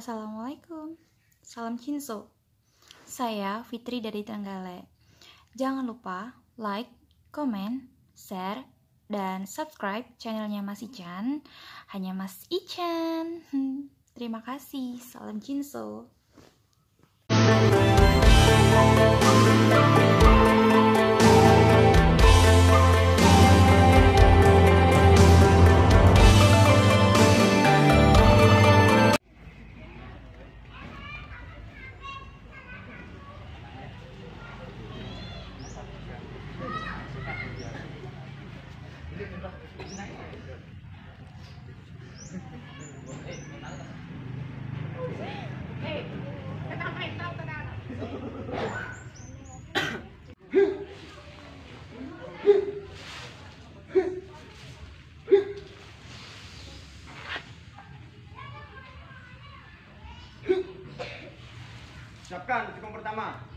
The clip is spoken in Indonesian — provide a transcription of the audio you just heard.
Assalamualaikum. Salam Cinso. Saya Fitri dari Trenggale. Jangan lupa like, comment, share, dan subscribe channelnya Mas Ican. Hanya Mas Ican. Terima kasih. Salam Cinso. Siapkan tikungan pertama.